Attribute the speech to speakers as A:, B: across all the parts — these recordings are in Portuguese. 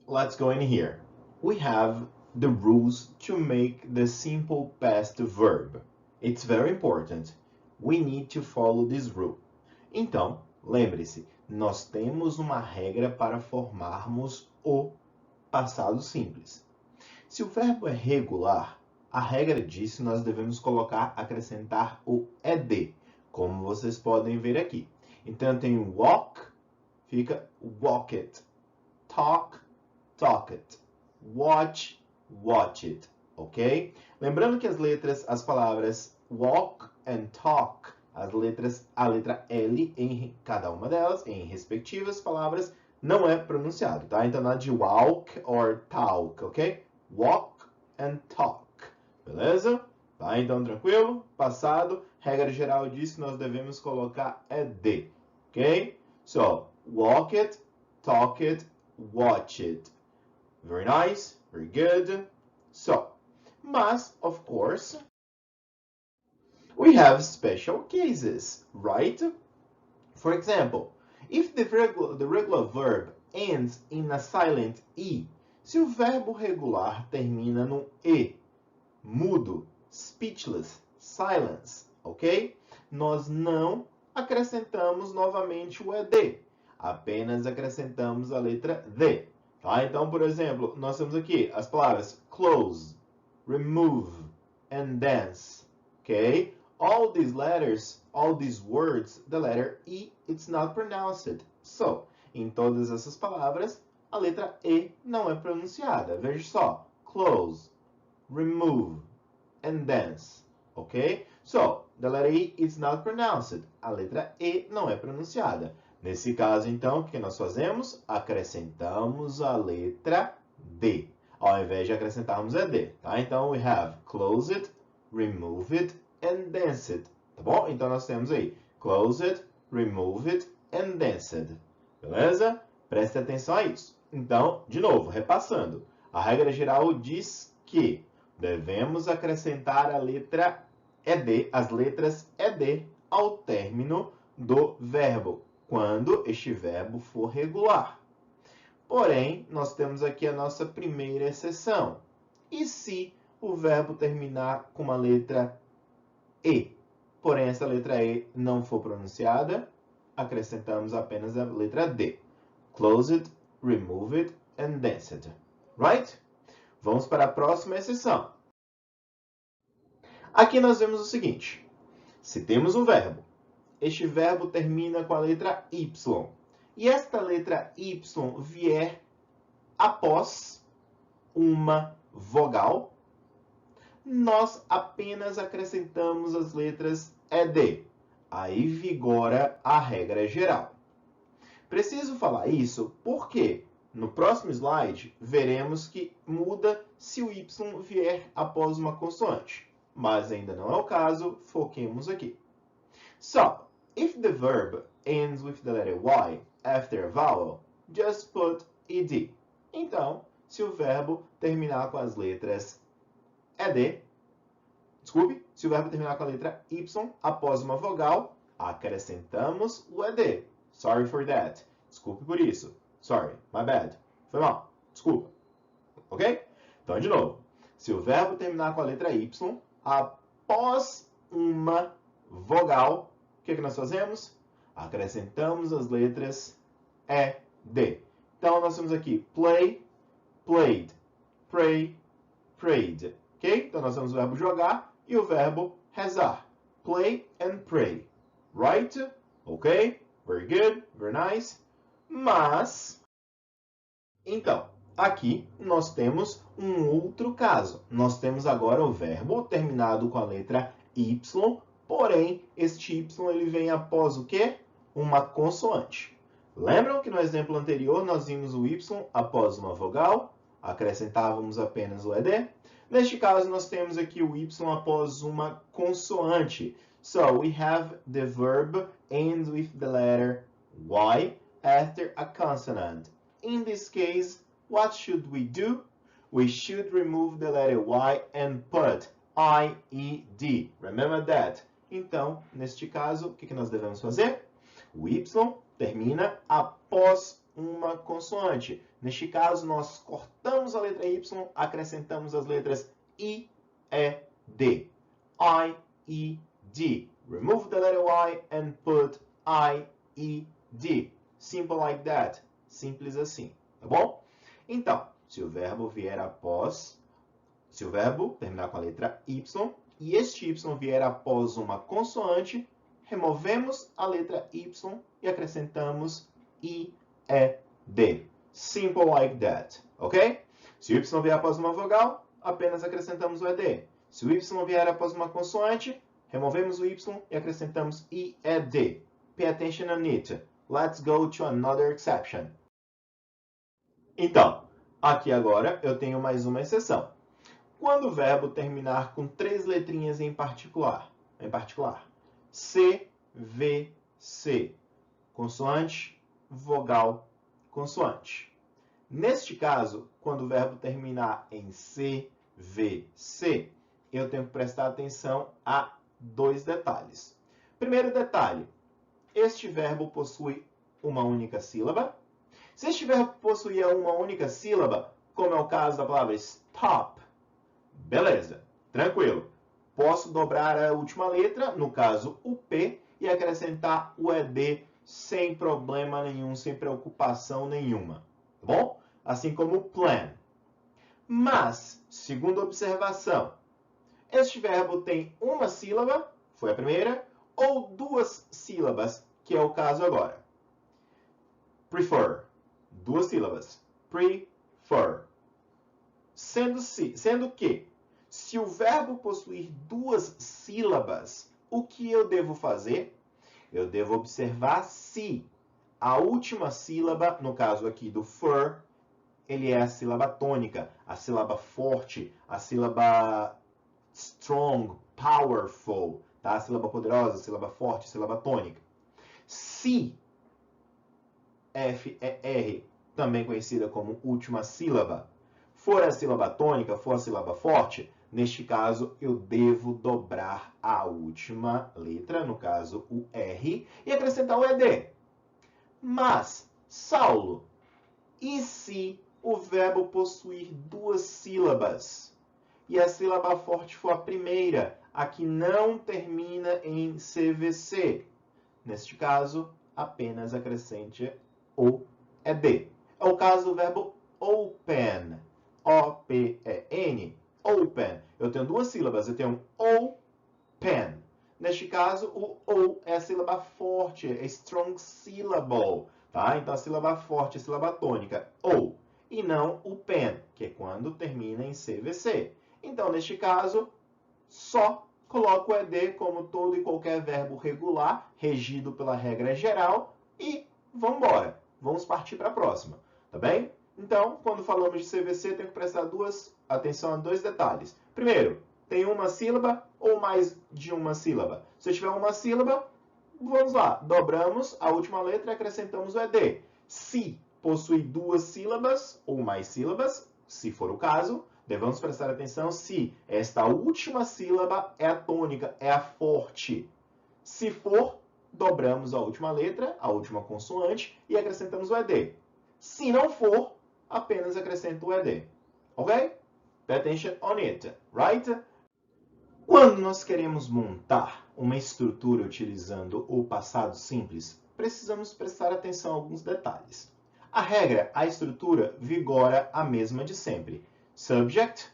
A: let's go in here. We have the rules to make the simple past verb. It's very important. We need to follow this rule. Então, lembre-se, nós temos uma regra para formarmos o passado simples. Se o verbo é regular, a regra diz que nós devemos acrescentar o ed, como vocês podem ver aqui. Então, tem walk, fica walk it. Talk, talk it. Watch, watch it. Ok? Lembrando que as palavras walk and talk, a letra L em cada uma delas, em respectivas palavras, não é pronunciado, tá? Então, nada de walk or talk, ok? Walk and talk. Beleza? Tá? Então, tranquilo? Passado. Regra geral diz que nós devemos colocar ed. Ok? So, walk it, talk it, watch it. Very nice. Very good. So, mas, of course, we have special cases, right? For example, if the regular verb ends in a silent E, se o verbo regular termina no E, mudo, speechless, silence, ok? Nós não acrescentamos novamente o ed, apenas acrescentamos a letra D. Tá? Então, por exemplo, nós temos aqui as palavras close, remove, and dance, ok? All these letters, all these words, the letter E, it's not pronounced. So, em todas essas palavras, a letra E não é pronunciada. Veja só, close, remove, and dance, ok? So, the letter E is not pronounced. A letra E não é pronunciada. Nesse caso, então, o que nós fazemos? Acrescentamos a letra D, ao invés de acrescentarmos a D, tá? Então, we have close it, remove it, and dance it, tá bom? Então, nós temos aí close it, remove it, and dance it, beleza? Preste atenção a isso. Então, de novo, repassando. A regra geral diz que devemos acrescentar a letra ed, as letras ed, ao término do verbo, quando este verbo for regular. Porém, nós temos aqui a nossa primeira exceção. E se o verbo terminar com uma letra E, porém essa letra E não for pronunciada, acrescentamos apenas a letra D. Close it, remove it, and dance it. Right? Vamos para a próxima exceção. Aqui nós vemos o seguinte. Se temos um verbo, este verbo termina com a letra Y, e esta letra Y vier após uma vogal, nós apenas acrescentamos as letras ed. Aí vigora a regra geral. Preciso falar isso porque no próximo slide veremos que muda se o Y vier após uma consoante. Mas ainda não é o caso, foquemos aqui. So, if the verb ends with the letter Y after a vowel, just put ed. Então, se o verbo terminar com as letras ed, se o verbo terminar com a letra Y após uma vogal, acrescentamos o ed. Sorry for that. Desculpe por isso. Sorry, my bad. Foi mal. Desculpa. Ok? Então, de novo. Se o verbo terminar com a letra Y, após uma vogal, o que nós fazemos? Acrescentamos as letras ED. Então, nós temos aqui play, played, pray, prayed. Ok? Então, nós temos o verbo jogar e o verbo rezar. Play and pray. Right? Ok? Very good, very nice. Mas, então, aqui nós temos um outro caso. Nós temos agora o verbo terminado com a letra Y, porém, este Y ele vem após o quê? Uma consoante. Lembram que no exemplo anterior nós vimos o Y após uma vogal? Acrescentávamos apenas o ED. Neste caso, nós temos aqui o Y após uma consoante. So, we have the verb ends with the letter Y after a consonant. In this case, what should we do? We should remove the letter Y and put I-E-D. Remember that. Então, neste caso, o que nós devemos fazer? O Y termina após uma consoante. Neste caso, nós cortamos a letra Y, acrescentamos as letras I, E, D. I, E, D. Remove the letter Y and put I, E, D. Simple like that. Simples assim, tá bom? Então, se o verbo terminar com a letra Y e este Y vier após uma consoante, removemos a letra Y e acrescentamos I, E, D. Simple like that, ok? Se o Y vier após uma vogal, apenas acrescentamos o ED. Se o Y vier após uma consoante, removemos o Y e acrescentamos I, E, D. Pay attention on it. Let's go to another exception. Então, aqui agora eu tenho mais uma exceção. Quando o verbo terminar com 3 letrinhas em particular, C, V, C, consoante, vogal, consoante. Neste caso, quando o verbo terminar em C, V, C, eu tenho que prestar atenção a 2 detalhes. Primeiro detalhe, este verbo possui uma única sílaba. Se este verbo possuir uma única sílaba, como é o caso da palavra stop, beleza, tranquilo. Posso dobrar a última letra, no caso o P, e acrescentar o ED sem problema nenhum, sem preocupação nenhuma. Tá bom? Assim como plan. Mas, segunda observação, este verbo tem uma sílaba, foi a primeira, ou 2 sílabas, que é o caso agora. Prefer, 2 sílabas. Prefer. Sendo que, se o verbo possuir 2 sílabas, o que eu devo fazer? Eu devo observar se a última sílaba, no caso aqui do fer, ele é a sílaba tônica, a sílaba forte, a sílaba strong, powerful, tá? A sílaba poderosa, a sílaba forte, a sílaba tônica. Se FER, também conhecida como última sílaba, for a sílaba tônica, for a sílaba forte, neste caso eu devo dobrar a última letra, no caso o R, e acrescentar o ED. Mas, Saulo, e se o verbo possuir 2 sílabas e a sílaba forte for a primeira, a que não termina em CVC? Neste caso, apenas acrescente o ED. É o caso do verbo open. O-P-E-N. Open. Eu tenho 2 sílabas. Eu tenho open. Neste caso, o O é a sílaba forte. É strong syllable. Tá? Então, a sílaba forte é a sílaba tônica. O. E não o pen, que é quando termina em CVC. Então, neste caso, só coloco o ED como todo e qualquer verbo regular, regido pela regra geral, e vamos embora. Vamos partir para a próxima, tá bem? Então, quando falamos de CVC, tem que prestar atenção a 2 detalhes. Primeiro, tem uma sílaba ou mais de uma sílaba? Se tiver uma sílaba, vamos lá, dobramos a última letra e acrescentamos o ED. Se possui 2 sílabas ou mais sílabas, se for o caso, devemos prestar atenção se esta última sílaba é a tônica, é a forte. Se for, dobramos a última letra, a última consoante, e acrescentamos o ED. Se não for, apenas acrescento o ED. Ok? Pay attention on it, right? Quando nós queremos montar uma estrutura utilizando o passado simples, precisamos prestar atenção a alguns detalhes. A regra, a estrutura, vigora a mesma de sempre. Subject,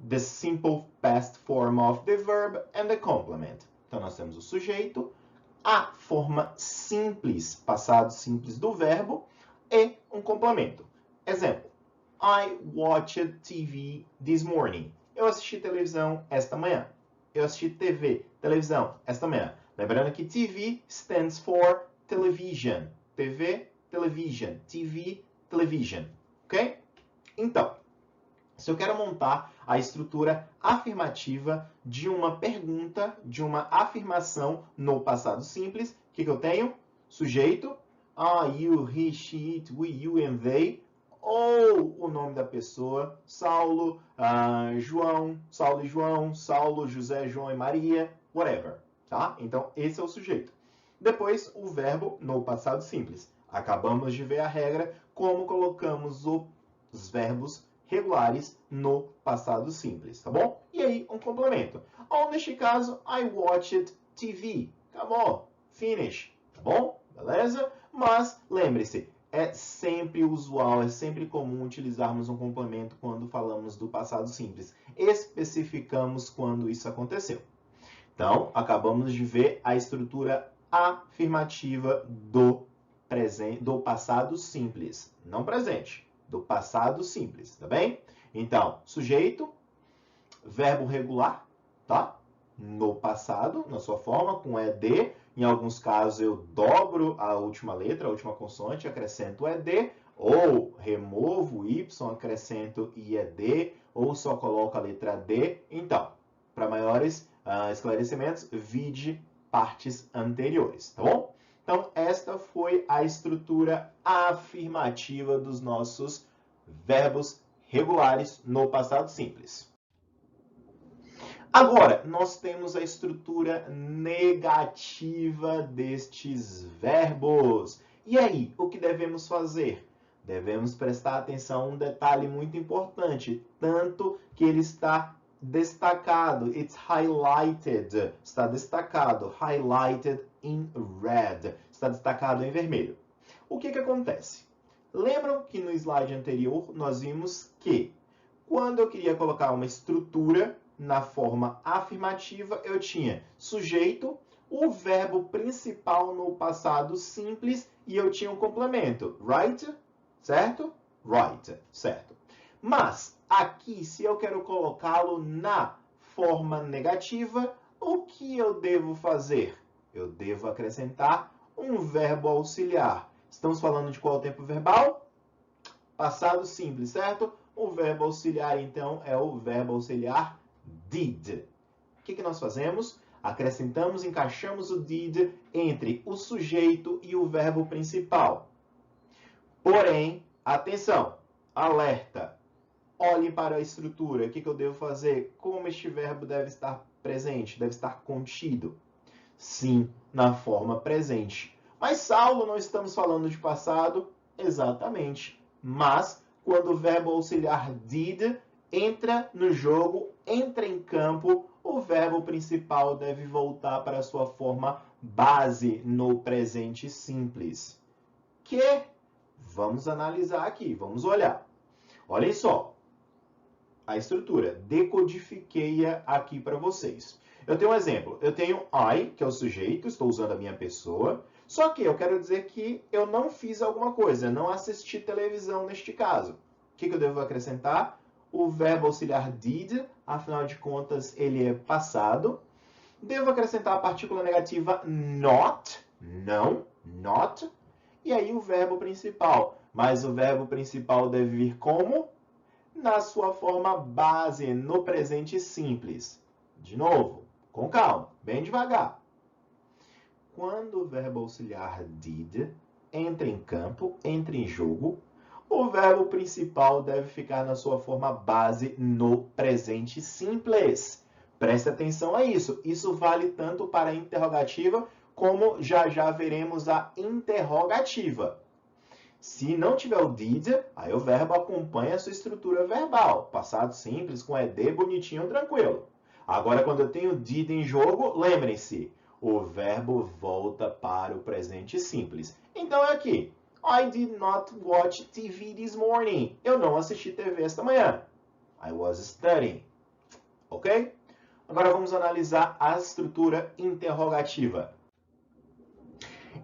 A: the simple past form of the verb, and the complement. Então, nós temos o sujeito, a forma simples, passado simples do verbo, e um complemento. Exemplo, I watched TV this morning. Eu assisti televisão esta manhã. Eu assisti TV, televisão, esta manhã. Lembrando que TV stands for television. TV, television. TV, television. Ok? Então, se eu quero montar a estrutura afirmativa de uma pergunta, de uma afirmação no passado simples, o que eu tenho? Sujeito, I, you, he, she, it, we, you and they, ou o nome da pessoa, Saulo, João, Saulo e João, Saulo, José, João e Maria, whatever, tá? Então, esse é o sujeito. Depois, o verbo no passado simples. Acabamos de ver a regra, como colocamos os verbos regulares no passado simples, tá bom? E aí, um complemento. Ou neste caso, I watched TV. Acabou. Finish. Tá bom? Beleza? Mas, lembre-se, é sempre usual, é sempre comum utilizarmos um complemento quando falamos do passado simples. Especificamos quando isso aconteceu. Então, acabamos de ver a estrutura afirmativa do passado simples. Não presente, do passado simples, tá bem? Então, sujeito, verbo regular, tá? No passado, na sua forma, com ED. Em alguns casos, eu dobro a última letra, a última consoante, acrescento ED, ou removo Y, acrescento IED, ou só coloco a letra D. Então, para maiores esclarecimentos, vide partes anteriores, tá bom? Então, esta foi a estrutura afirmativa dos nossos verbos regulares no passado simples. Agora, nós temos a estrutura negativa destes verbos. E aí, o que devemos fazer? Devemos prestar atenção a um detalhe muito importante, tanto que ele está destacado, it's highlighted, está destacado, highlighted in red, está destacado em vermelho. O que acontece? Lembram que no slide anterior nós vimos que quando eu queria colocar uma estrutura na forma afirmativa, eu tinha sujeito, o verbo principal no passado simples e eu tinha um complemento, right? Certo? Right, certo. Mas aqui, se eu quero colocá-lo na forma negativa, o que eu devo fazer? Eu devo acrescentar um verbo auxiliar. Estamos falando de qual tempo verbal? Passado simples, certo? O verbo auxiliar, então, é o verbo auxiliar did. O que nós fazemos? Acrescentamos, encaixamos o did entre o sujeito e o verbo principal. Porém, atenção, alerta, olhe para a estrutura. O que eu devo fazer? Como este verbo deve estar presente, deve estar contido? Sim, na forma presente. Mas, Saulo, não estamos falando de passado? Exatamente. Mas, quando o verbo auxiliar did entra no jogo, entra em campo, o verbo principal deve voltar para a sua forma base no presente simples. Que vamos analisar aqui, vamos olhar. Olhem só a estrutura, decodifiquei-a aqui para vocês. Eu tenho um exemplo, eu tenho I, que é o sujeito, estou usando a minha pessoa, só que eu quero dizer que eu não fiz alguma coisa, não assisti televisão neste caso. O que eu devo acrescentar? O verbo auxiliar did, afinal de contas, ele é passado. Devo acrescentar a partícula negativa not, não, not. E aí o verbo principal. Mas o verbo principal deve vir como? Na sua forma base, no presente simples. De novo, com calma, bem devagar. Quando o verbo auxiliar did entra em campo, entra em jogo, o verbo principal deve ficar na sua forma base no presente simples. Preste atenção a isso. Isso vale tanto para a interrogativa como já veremos a interrogativa. Se não tiver o did, aí o verbo acompanha a sua estrutura verbal. Passado simples, com ED bonitinho, tranquilo. Agora, quando eu tenho did em jogo, lembrem-se, o verbo volta para o presente simples. Então, é aqui. I did not watch TV this morning. Eu não assisti TV esta manhã. I was studying. Ok? Agora vamos analisar a estrutura interrogativa.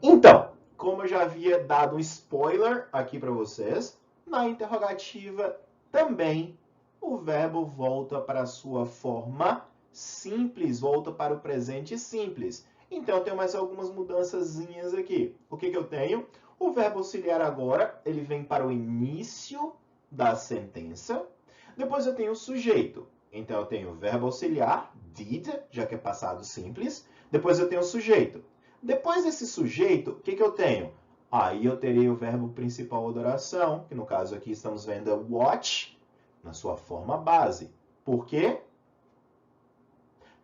A: Então, como eu já havia dado um spoiler aqui para vocês, na interrogativa também o verbo volta para a sua forma simples, volta para o presente simples. Então, eu tenho mais algumas mudançazinhas aqui. O que eu tenho? O verbo auxiliar agora, ele vem para o início da sentença. Depois eu tenho o sujeito. Então, eu tenho o verbo auxiliar, did, já que é passado simples. Depois eu tenho o sujeito. Depois desse sujeito, o que eu tenho? Aí eu terei o verbo principal da oração, que no caso aqui estamos vendo watch, na sua forma base. Por quê?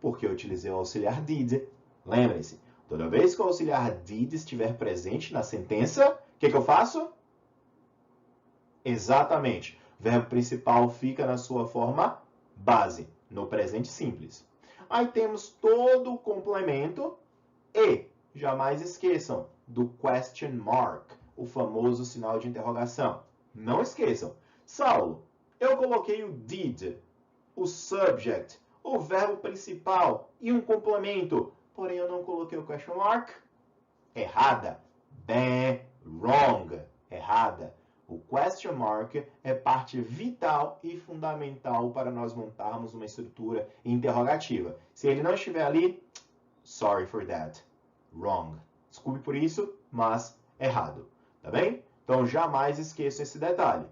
A: Porque eu utilizei o auxiliar did. Lembrem-se, toda vez que o auxiliar did estiver presente na sentença, O que eu faço? Exatamente. O verbo principal fica na sua forma base, no presente simples. Aí temos todo o complemento e, jamais esqueçam, do question mark, o famoso sinal de interrogação. Não esqueçam. Saulo, eu coloquei o did, o subject, o verbo principal e um complemento, porém eu não coloquei o question mark? Errada. Bem, wrong. Errada. O question mark é parte vital e fundamental para nós montarmos uma estrutura interrogativa. Se ele não estiver ali, sorry for that. Wrong. Desculpe por isso, mas errado. Tá bem? Então jamais esqueça esse detalhe.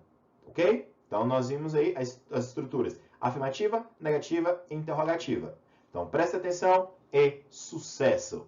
A: Ok? Então nós vimos aí as estruturas afirmativa, negativa e interrogativa. Então preste atenção e sucesso!